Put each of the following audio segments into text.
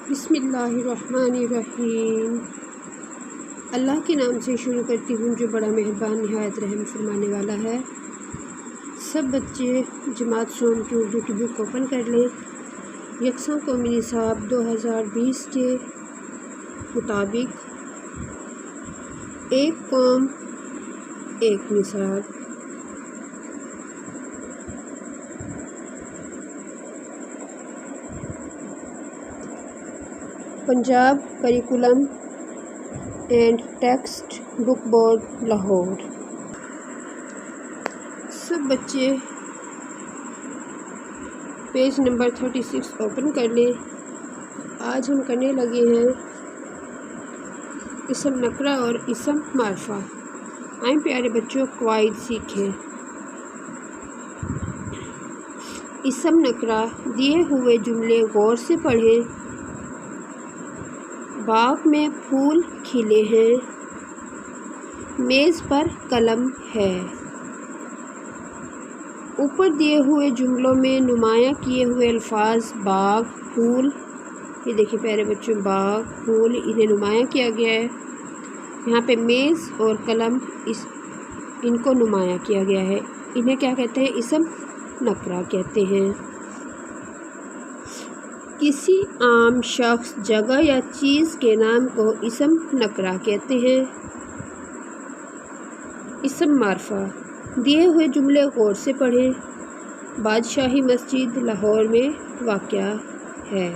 بسم اللہ الرحمن الرحیم۔ اللہ کے نام سے شروع کرتی ہوں جو بڑا مہربان نہایت رحم فرمانے والا ہے۔ سب بچے جماعت سوم کی اردو کی بک اوپن کر لیں۔ یکساں قومی نصاب 2020 کے مطابق ایک قوم ایک نصاب۔ Punjab curriculum and text book board Lahore. سب بچے پیج نمبر 36 اوپن کر لیں۔ آج ہم کرنے لگے ہیں اسم نکرہ اور اسم معرفہ۔ آئیں پیارے بچوں قواعد سیکھیں۔ اسم نکرہ دیے ہوئے جملے غور سے پڑھیں۔ باغ میں پھول کھلے ہیں، میز پر قلم ہے۔ اوپر دیے ہوئے جملوں میں نمایاں کیے ہوئے الفاظ باغ، پھول، یہ دیکھیں پیارے بچوں باغ، پھول انہیں نمایاں کیا گیا ہے۔ یہاں پہ میز اور قلم ان کو نمایاں کیا گیا ہے۔ انہیں کیا کہتے ہیں؟ اسم نکرہ کہتے ہیں۔ کسی عام شخص، جگہ یا چیز کے نام کو اسم نکرہ کہتے ہیں۔ اسم معرفہ دیے ہوئے جملے غور سے پڑھیں۔ بادشاہی مسجد لاہور میں واقع ہے۔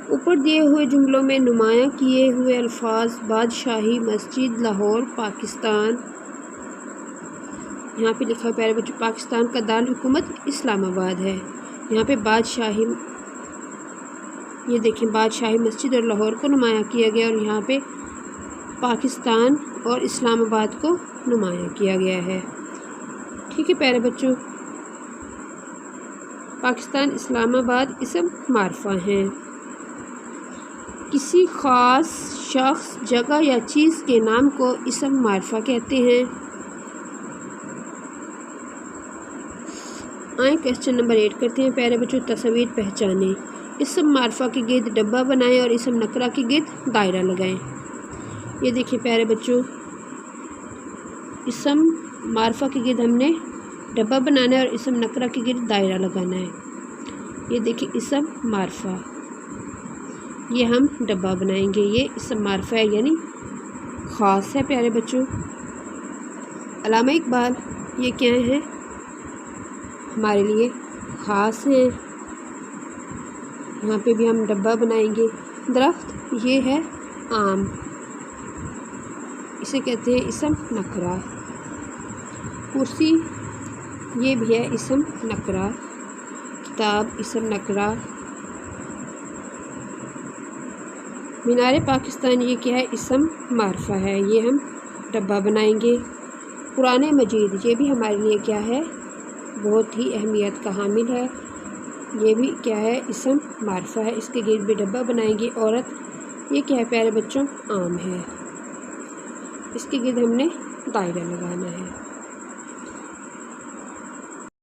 اوپر دیے ہوئے جملوں میں نمایاں کیے ہوئے الفاظ بادشاہی مسجد لاہور پاکستان، یہاں پہ لکھا ہے پیارے بچوں پاکستان کا دارالحکومت اسلام آباد ہے۔ یہاں پہ بادشاہی، یہ دیکھیں بادشاہی مسجد اور لاہور کو نمایاں کیا گیا، اور یہاں پہ پاکستان اور اسلام آباد کو نمایاں کیا گیا ہے۔ ٹھیک ہے پیارے بچوں، پاکستان اسلام آباد اسم معرفہ ہیں۔ کسی خاص شخص، جگہ یا چیز کے نام کو اسم معرفہ کہتے ہیں۔ آئیں کوسچن نمبر 8 کرتے ہیں پیارے بچوں تصویر پہچانیں۔ اسم معرفہ کے گرد ڈبہ بنائیں اور اسم نکرہ کے گرد دائرہ لگائیں۔ یہ دیکھیں پیارے بچوں اسم معرفہ کے گرد ہم نے ڈبہ بنانا ہے اور اسم نکرہ کے گرد دائرہ لگانا ہے۔ یہ دیکھیں اسم معرفہ، یہ ہم ڈبہ بنائیں گے، یہ اسم معرفہ ہے یعنی خاص ہے پیارے بچوں۔ علامہ اقبال یہ کیا ہیں؟ ہمارے لیے خاص ہیں، یہاں پہ بھی ہم ڈبہ بنائیں گے۔ درخت یہ ہے آم، اسے کہتے ہیں اسم نکرہ۔ کرسی یہ بھی ہے اسم نکرہ۔ کتاب اسم نکرہ۔ مینار پاکستان یہ کیا ہے؟ اسم معرفہ ہے، یہ ہم ڈبہ بنائیں گے۔ قرآن مجید یہ بھی ہمارے لیے کیا ہے؟ بہت ہی اہمیت کا حامل ہے، یہ بھی کیا ہے؟ اسم معرفہ ہے، اس کے گرد بھی ڈبہ بنائیں گے۔ عورت یہ کیا ہے پیارے بچوں؟ آم ہے، اس کے گرد ہم نے دائرہ لگانا ہے۔